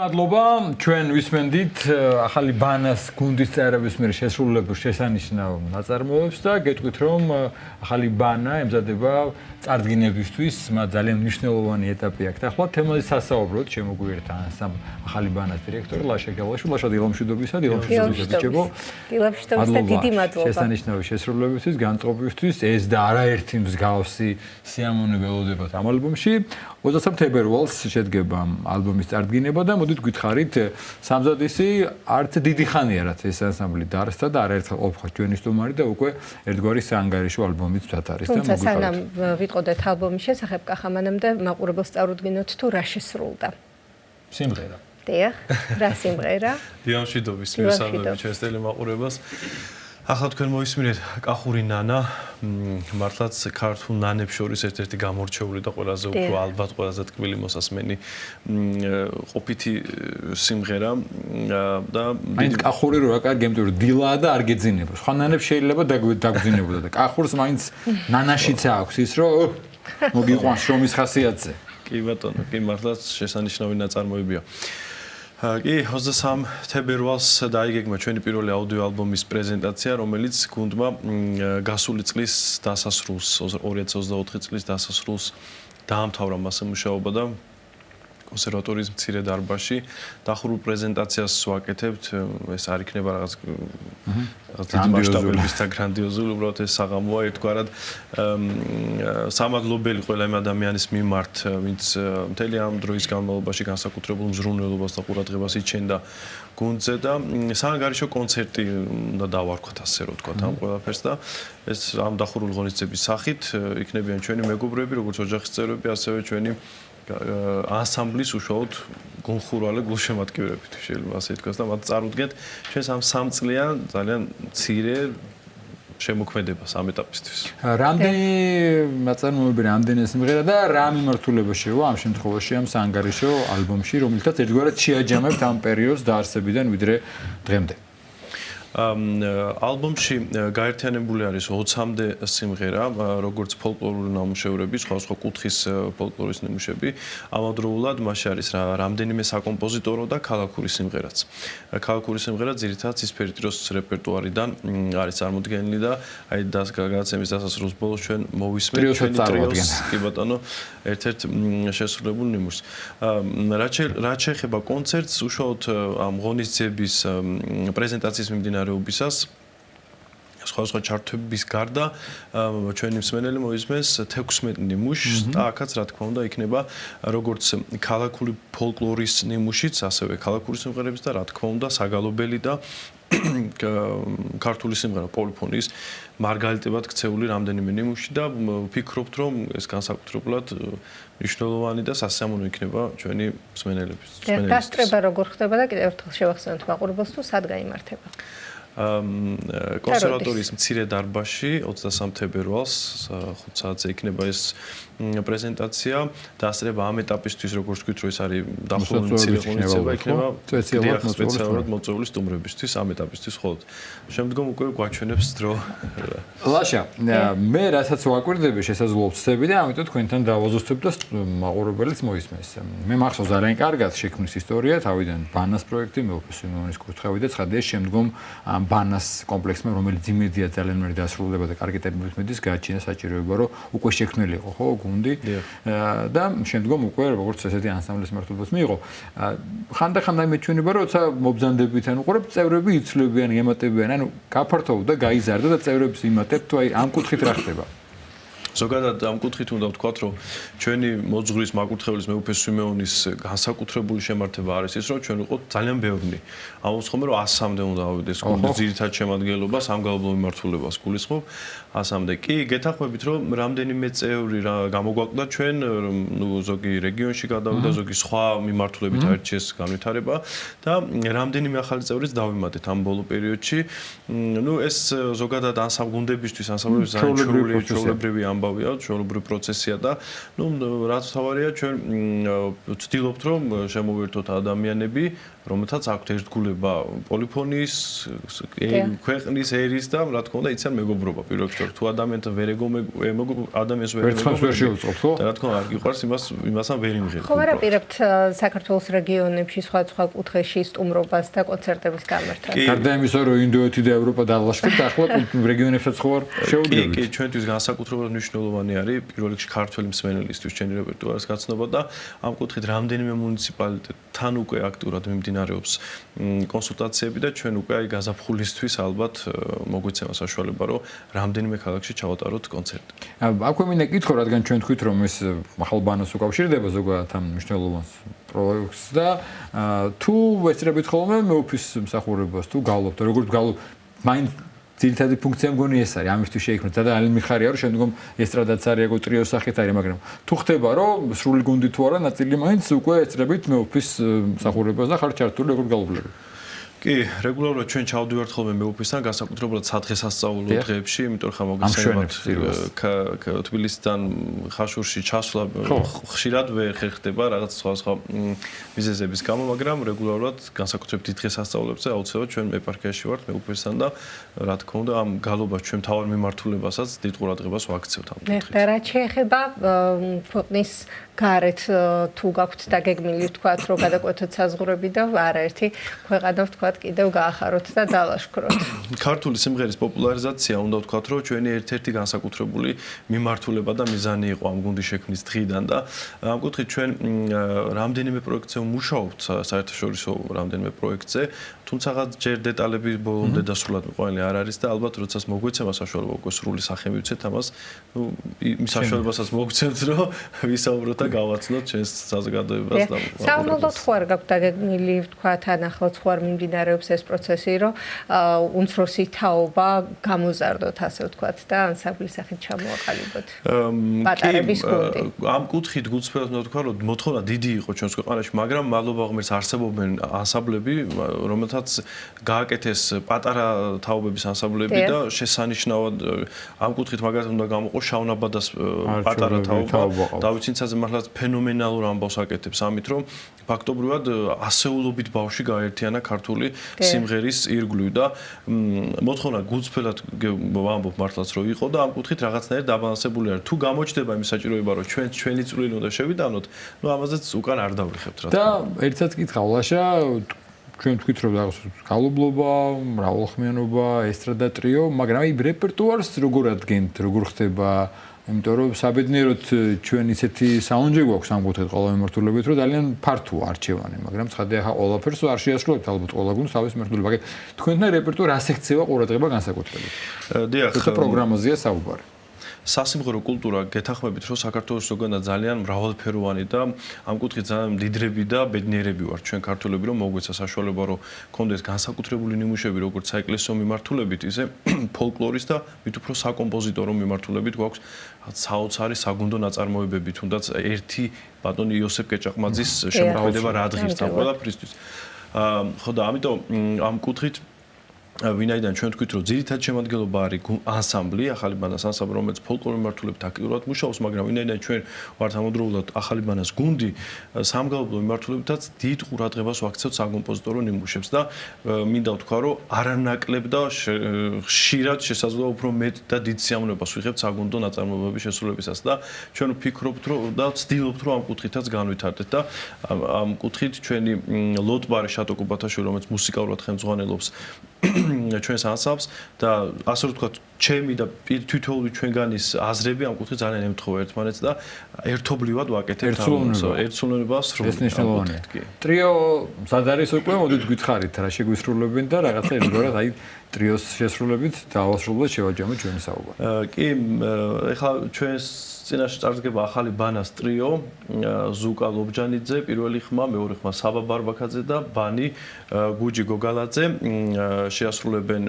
მადლობა ჩვენ ვისმენდით ახალი ბანას გუნდის წევრების მიერ შესრულებულ შესანიშნავ ნაწარმოებს და გეტყვით რომ ახალი ბანა ემზადება წარდგინებისთვის მათ ძალიან მნიშვნელოვანი ეტაპი აქვს. ახლა თემაზე სასაუბროთ შემოგვიერთდა ანსამბლ ახალი ბანას დირექტორი ლაშა გელაშვილი. ლაშა დილამშვიდობისა, დილამშვიდობისა. დილამშვიდობისა დიდი მადლობა. შესანიშნავი შესრულებისთვის, განწყობისთვის ეს და არაერთი მსგავსი სიამოვნე ველოდებათ ამ ალბომში. 23 თებერვალს შედგება ალბომის წარდგინება და მოდით გითხარით სამზადისი არც დიდი ხანია რაც ეს ანსამბლი დაარსდა და არაერთხელ ყოფხა ჩვენი სტუმარი და უკვე ერთგვარი საანგარიშო ალბომიც ვთათ არის და მოგვიხარით. სანამ ვიტყოდეთ ალბომის შესახებ კახამანამდე მაყურებელს წარუდგინოთ თუ რა შესრულდა. სიმღერა. დიახ, რა სიმღერა? დილამშვიდობის მისალმები ჩვენს ტელემაყურებელს. ახლა თქვენ მოისმინეთ კახური ნანა, მართლაც ქართულ ნანებს შორის ერთ-ერთი გამორჩეული და ყველაზე უფრო ალბათ ყველაზე ტკბილი მოსასმენი ყოფითი სიმღერა და მაინც კახური რო აკარ გემტვირო დილაა და არ გეძინება. სხვა ნანებს შეიძლება დაგძინებოდა და კახურს მაინც ნანაშიც აქვს ის რომ მოგიყვანს შრომის ხასიათზე. კი ბატონო, კი მართლაც შესანიშნავი ნაწარმოებია. კი 23 თებერვალს დაიგეგმა ჩვენი პირველი აუდიო ალბომის პრეზენტაცია, რომელიც გუნდმა გასული წლის დასასრულს 2024 წლის დასასრულს დაამთავრა მასე მუშაობა და კონსერვატორიის მცირე დარბაზში დახურულ პრეზენტაციას ვაკეთებთ. ეს არ იქნება რაღაც მასშტაბების და გრანდიოზული, უბრალოდ ეს საღამოა ერთგვარად სამადლობელი ყველა იმ ადამიანის მიმართ, ვინც მთელი ამ დროის განმავლობაში განსაკუთრებულ მზრუნველობას და ყურადღებას იჩენდა გუნდზე და საანგარიშო კონცერტი უნდა დავარქვათ ასე რომ ვთქვათ ამ ყველაფერს და ეს ამ დახურული ღონისძიების სახით იქნებიან ჩვენი მეგობრები, როგორც ოჯახის წევრები, ასევე ჩვენი ანსამბლის უშუალოდ გულხურვალე გულშემატკივრები შეიძლება ასე ითქვას და მათ წარუდგენთ ჩვენს ამ სამწლიან ძალიან მცირე შემოქმედებას ამ ეტაპისთვის. რამდენი ნაწარმოები, რამდენი სიმღერა და რა მიმართულება შევა ამ შემთხვევაში ამ საანგარიშო ალბომში, რომელთაც ერთგვარად შეაჯამებთ ამ პერიოდს დაარსებიდან ვიდრე დღემდე. ალბომში გაერთიანებული არის 20-მდე სიმღერა, როგორც ფოლკლორული ნამუშევრები, სხვადასხვა კუთხის ფოლკლორის ნიმუშები. ამავდროულად მასში არის რამდენიმე საკომპოზიტორო და ქალაქური სიმღერაც. ქალაქური სიმღერა ძირითადად ცისფერი ტრიოს რეპერტუარიდან არის წარმოდგენილი და აი გადაცემის დასასრულს ბოლოს ჩვენ მოვისმენთ ჩვენი ტრიოს, კი ბატონო, ერთ-ერთ შესრულებულ ნიმუშს. რაც შეეხება კონცერტს, უშუალოდ ამ ღონისძიების პრეზენტაციის მიმდინარეობისას სხვადასხვა ჩართვების გარდა ჩვენი მსმენელი მოისმენს 16 ნიმუშს და აქაც რა თქმა უნდა იქნება როგორც ქალაქური ფოლკლორის ნიმუშიც, ასევე ქალაქური სიმღერების და რა თქმა უნდა საგალობელი და ქართული სიმღერა პოლიფონიის მარგალიტებად ქცეული რამდენიმე ნიმუში და ვფიქრობთ რომ ეს განსაკუთრებულად მნიშვნელოვანი და სასიამოვნო იქნება ჩვენი მსმენელების. გასტრება როგორ ხდება და კიდევ ერთხელ შევახსენოთ მაყურებელს თუ სად გაიმართება? კონსერვატორიის მცირე დარბაზში 23 თებერვალს 5 საათზე იქნება ეს პრეზენტაცია და ასრება ამ ეტაპისთვის როგორც ვთქვით რომ ეს არის დახურული მცირე ღონისძიება იქნება სპეციალურად მოწვეული სტუმრებისთვის ამ ეტაპისთვის ხოლოდ შემდგომ უკვე გვაჩვენებს დრო ლაშა მე რასაც ვაკვირდები შესაძლოა ვწდები და ამიტომ თქვენთან დავაზუსტებ და მაყურებელიც მოისმენს მე მახსოვს ძალიან კარგად შექმნის ისტორია თავიდან ბანას პროექტი მეუფე სიმეონის კურთხევი და ცხადია შემდგომ ბანას კომპლექსმა რომელიც იმედია ძალიან მეტი დასრულდება და კარგი ტერმინით მედის გააჩინა საჭიროება რომ უკვე შექმნილი იყო ხო გუნდი და შემდგომ უკვე როგორც ესეთი ანსამბლის მართლობას მიიღო ხანდახან მეჩვენება რომ როცა მობრძანდებით ან უყურებ წევრები იცვლებიან ემატებიან ანუ გაფართოვდა და გაიზარდა და წევრებს იმატებთ თუ აი ამ კუთხით რა ხდება ზოგადად ამ კუთხით უნდა ვთქვათ, რომ ჩვენი მოძღვრის მაკურთხევლის მეუფე სიმეონის განსაკუთრებული შემართება არის ის, რომ ჩვენ ვიყოთ ძალიან ბევრი. ამოვსხომე რომ 100-მდე უნდა ავიდეს გუნდის ძირითად შემადგენლობას, ამ გალობლო მიმართულებას გულისხმობ 100-მდე. კი, გეთანხმებით, რომ რამდენიმე წევრი გამოგვაკლდა ჩვენ, ნუ ზოგი რეგიონში გადავიდა, ზოგი სხვა მიმართულებით აირჩიეს განვითარება და რამდენიმე ახალი წევრიც დავიმატეთ ამ ბოლო პერიოდში. ნუ ეს ზოგადად ანსამბლებისთვის, ანსამბლების ჩვეულებრივი ამბავია, ჩვეულებრივი პროცესია და ნუ რაც თავარია ჩვენ ვცდილობთ რომ შემოვერთოთ ადამიანები, რომელთაც აქვთ ერთგულება პოლიფონიის, ქვეყნის ერის და რა თქმა უნდა იციან მეგობრობა პირველ რიგში თუ ადამიანთან ვერ ადამიანს ვერ მეგობრობთ, ხო? და რა თქმა უნდა არ გიყვარს იმასთან ვერ იმღერთ. ხო, ვარაპირებთ საქართველოს რეგიონებში სხვა კუთხეში სტუმრობას და კონცერტების გამართვას. გარდა იმისა, რომ ინდოეთი და ევროპა დალაშქრებთ, ახლა რეგიონებსაც ხო არ შეუძლებთ. კი, ჩვენთვის განსაკუთრებულად მნიშვნელოვანი არის პირველ რიგში ქართველი მსმენელისთვის ჩვენი რეპერტუარის გაცნობა და ამ კუთხით რამდენიმე მუნიციპალიტეტთან უკვე აქტიურად მიმდინარეობს კონსულტაციები და ჩვენ უკვე აი გაზაფხულისთვის ალბათ მოგვეცემა საშუალება რომ რამდენიმე ქალაქში ჩავატაროთ კონცერტი. აქვე მინდა კითხო, რადგან ჩვენ თქვით რომ ეს ახალ ბანას უკავშირდება ზოგადად ამ მნიშვნელოვან პროექტს და თუ ვეცრებით ხოლმე მეუფის მსახურებას თუ გავლობთ, როგორც გავლობ მაინც ძირითადი ფუნქცია მგონი ეს არის, ამისთვის შეიქმნა და ძალიან მიხარია რომ შემდგომ ესტრადაც არის, ეგო ტრიოს სახით არის, მაგრამ თუ ხდება რომ სრული გუნდი თუ არა, ნაწილი მაინც უკვე ეცრებით მეუფის მსახურებას და ხარ ჩართული როგორც გალობლები. კი, რეგულარულად ჩვენ ჩავდივართ ხოლმე მეუფისთან, განსაკუთრებულად სადღესასწაულო დღეებში, იმიტომ რომ მოგესალმებთ თბილისიდან ხაშურში ჩასვლა ხშირად ვერ ხერხდება რაღაც სხვა მიზეზების გამო, მაგრამ რეგულარულად განსაკუთრებით დღესასწაულებზე აუცილებლად ჩვენ ეპარქიაში ვართ მეუფისთან და რა თქმა უნდა ამ გალობას ჩვენ თავარ მიმართულებასაც დიდ ყურადღებას ვაქცევთ ამ კუთხით. და რა შეეხება ქვეყნის გარეთ თუ გაქვთ დაგეგმილი თქვათ რომ გადაკვეთოთ საზღვრები და არაერთი ქვეყანა თქვათ კიდევ გაახაროთ და დალაშქროთ. ქართული სიმღერის პოპულარიზაცია უნდა ვთქვათ რომ ჩვენი ერთ-ერთი განსაკუთრებული მიმართულება და მიზანი იყო ამ გუნდის შექმნის დღიდან და ამ კუთხით ჩვენ რამდენიმე პროექტზე ვმუშაობთ საერთაშორისო რამდენიმე პროექტზე თუმცა ჯერ დეტალები ბოლომდე დასრულად მიყოლი არ არის და ალბათ როდესაც მოგვეცემა საშუალება უკვე სრული სახე მივცეთ ამას ნუ იმ საშუალებასაც მოგცემთ რომ ვისაუბროთ და გავაცნოთ ჩვენს საზოგადოებას და სამომავლოდ ხო არ გაქვთ დაგეგმილი ვთქვათ ან ახლაც ხო არ მიმდინარეობს ეს პროცესი რომ უმცროსი თაობა გამოზარდოთ ასე ვთქვათ და ანსამბლის სახით ჩამოაყალიბოთ პატარების გუნდი ამ კუთხით გულწრფელად უნდა ვთქვა რომ მოთხოვნა დიდი იყო ჩვენს ქვეყანაში მაგრამ მადლობა ღმერთს არსებობენ ანსამბლები რომელთაც გააკეთეს პატარა თაობების ანსამბლები და შესანიშნავად ამ კუთხით მაგათ უნდა გამოყო შავნაბადას პატარა თაობა დავიცინცაძე მართლაც ფენომენალურ ამბავს აკეთებს ამით რომ ფაქტობრივად ასეულობით ბავშვი გაერთიანა ქართული სიმღერის ირგვლივ და მოთხოვნა გულწრფელად ვამბობ მართლაც რომ იყო და ამ კუთხით რაღაცნაირად დაბალანსებული არის თუ გამოჩნდება იმის საჭიროება რომ ჩვენი წვლილი უნდა შევიტანოთ ნუ ამაზეც უკან არ დავიხებთ რა და ერთსაც კითხავ ლაშა ჩვენ თქვით რომ რაღაც გალობლობა, მრავალხმიანობა, ესტრადა ტრიო, მაგრამ აი რეპერტუარს როგორ ადგენთ, როგორ ხდება, იმიტომ რომ საბედნიეროდ ჩვენ ისეთი საუნჯი გვაქვს ამ კუთხით ყველა მიმართულებით, რომ ძალიან ფართოა არჩევანი, მაგრამ ცხადია ხა ყველაფერს არ შეასრულებთ ალბათ ყველა გუნდს თავის მიმართულება. თქვენთან რეპერტუარი რას ექცევა ყურადღება განსაკუთრებით? დიახ, ეს პროგრამაზეა საუბარი. სასიმღერო კულტურა გეთანხმებით რომ საქართველოს ზოგადად ძალიან მრავალფეროვანი და ამ კუთხით ძალიან მდიდრები და ბედნიერები ვართ ჩვენ ქართველები რომ მოგვეცა საშუალება რომ გქონდეს განსაკუთრებული ნიმუშები როგორც საეკლესიო მიმართულებით ისე ფოლკლორის და მით უფრო საკომპოზიტორო მიმართულებით გვაქვს საოცარი საგუნდო ნაწარმოებები თუნდაც ერთი ბატონი იოსებ კეჭაყმაძის შემოქმედება რა დღის და ყველაფრისთვის ხო და ამიტომ ამ კუთხით ვინაიდან ჩვენ თქვით რომ ძირითად შემადგენლობა არის ანსამბლი, ახალი ბანას ანსამბლი, რომელიც ფოლკლორ მიმართულებით აქტიურად მუშაობს, მაგრამ ვინაიდან ჩვენ ვართ ამავდროულად ახალი ბანას გუნდი, სამგალობლო მიმართულებითაც დიდ ყურადღებას ვაქცევთ საკომპოზიტორო ნიმუშებს და მინდა ვთქვა რომ არანაკლებ და ხშირად შესაძლოა უფრო მეტ და დიდ სიამოვნებას ვიღებთ საგუნდო ნაწარმოებების შესრულებისას და ჩვენ ვფიქრობთ რომ და ვცდილობთ რომ ამ კუთხითაც განვითარდეთ და ამ კუთხით ჩვენი ლოტბარი შატო კუბათაშვილი რომელიც მუსიკალურად ხელმძღვანელობს ჩვენს ანსამბლს და ასე რომ ვთქვათ, ჩემი და თითოეული ჩვენგანის აზრები ამ კუთხით ძალიან ემთხოვა ერთმანეთს და ერთობლივად ვაკეთებთ ერთსულოვნებას ეს ნიშნავია. ტრიო სად არის უკვე მოდით გითხარით რა შეგვისრულებენ და რაღაცა ერთგვარად აი ტრიოს შესრულებით დავასრულოთ შევაჯამოთ ჩვენი საუბარი. კი, ეხლა ჩვენს წინაშე წარდგება ახალი ბანას ტრიო, ზუკა ლობჯანიძე, პირველი ხმა, მეორე ხმა საბა ბარბაქაძე და ბანი გუჯი გოგალაძე შეასრულებენ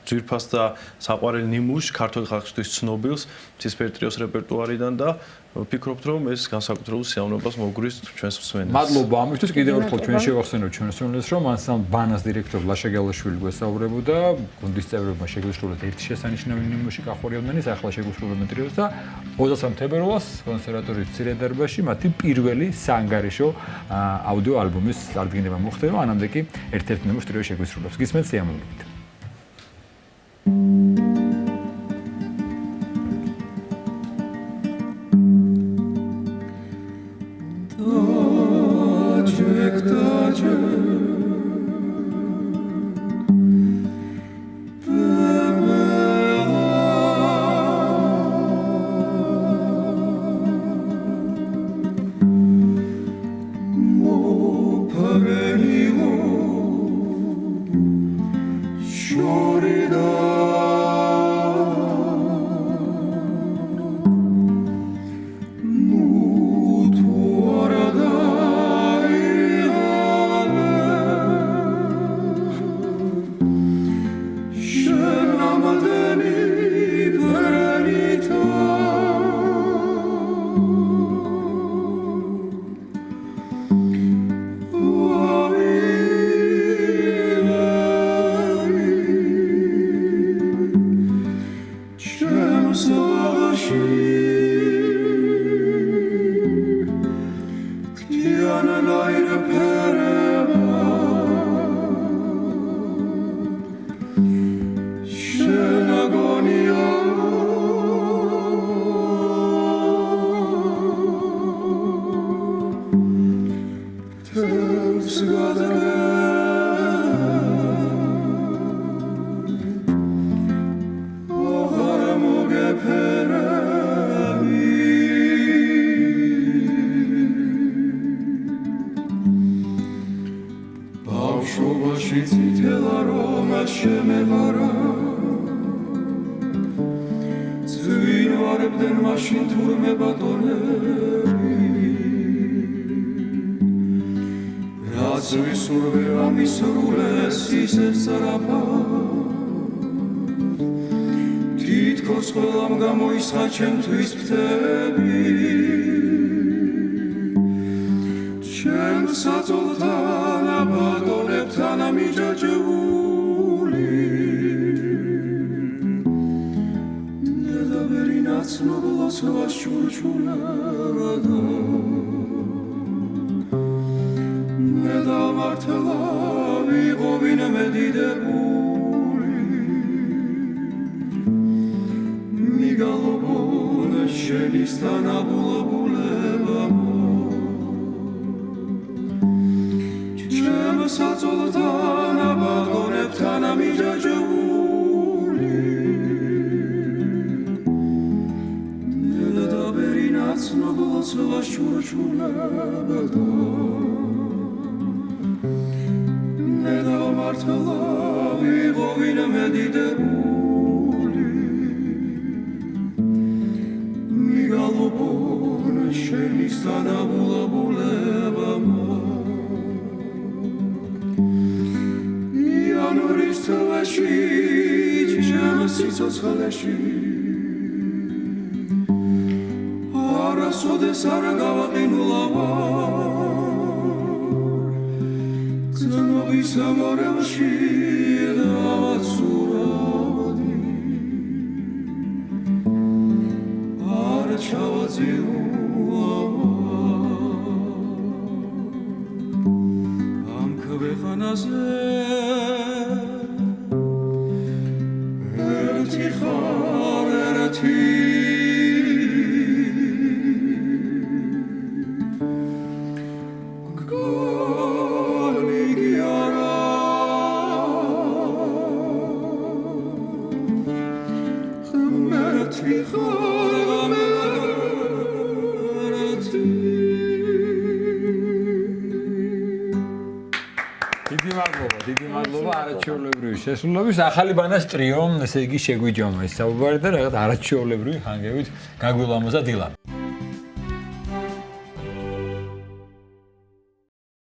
ძვირფას და საყვარელ ნიმუშს ქართული ხალხისთვის ცნობილს ცისფერ ტრიოს რეპერტუარიდან და ვფიქრობთ რომ ეს განსაკუთრებულ სიამოვნებას მოგგვრის ჩვენს მსმენელს. მადლობა ამისთვის კიდევ ერთხელ ჩვენ შევახსენოთ ჩვენს მსმენელს რომ ანსამბლ ბანას დირექტორ ლაშა გელაშვილი გვესაუბრებოდა გუნდის წევრებმა შეგვისრულეთ ერთი შესანიშნავი ნიმუში კახორიოდანის ახლა შეგვისრულებენ ტრიოს და 23 თებერვალს კონსერვატორიის მცირე დარბაზში მათი პირველი საანგარიშო აუდიო ალბომის წარდგენება მოხდება ანამდე კი ერთ-ერთ ნიმუშს ტრიო შეგვისრულებს გისმენთ სიამოვნებით. Machine to me batone ვისურვე ამისრულეს ისე სწრაფა თითქოს ყველამ გამოისხა ჩემთვის ფრთები ჩემს საწოლთან აბატონებთან ამიჯაჭვული ნედაბერი ნაცნობლოს ვაშურჩულებდა მედამართლა ვიღობინ მედიდებული მიგალობონ შენისთან აბულაბულება ჩემს საწოლთან აბატონებთან ამიჯაჭვული ნედაბერი ნაცნობლოს ვაშურჩულებდა მართლა ვიღობინ მედიდებული მიგალობონ შენისთან აბულაბულება იანვრის თვეში ჩემს სიცოცხლეში არასოდეს არ გავაყინულავარ Vis amorevši davat suradi Ar çavaziula Am kvefanaze Erti khar erti დიდი მადლობა არაჩვეულებრივი შესრულების ახალი ბანას ტრიო ესე იგი შეგვიჯომა ეს საუბარი და რაღაც არაჩვეულებრივი ხანგებით გაგვილამაზა დილა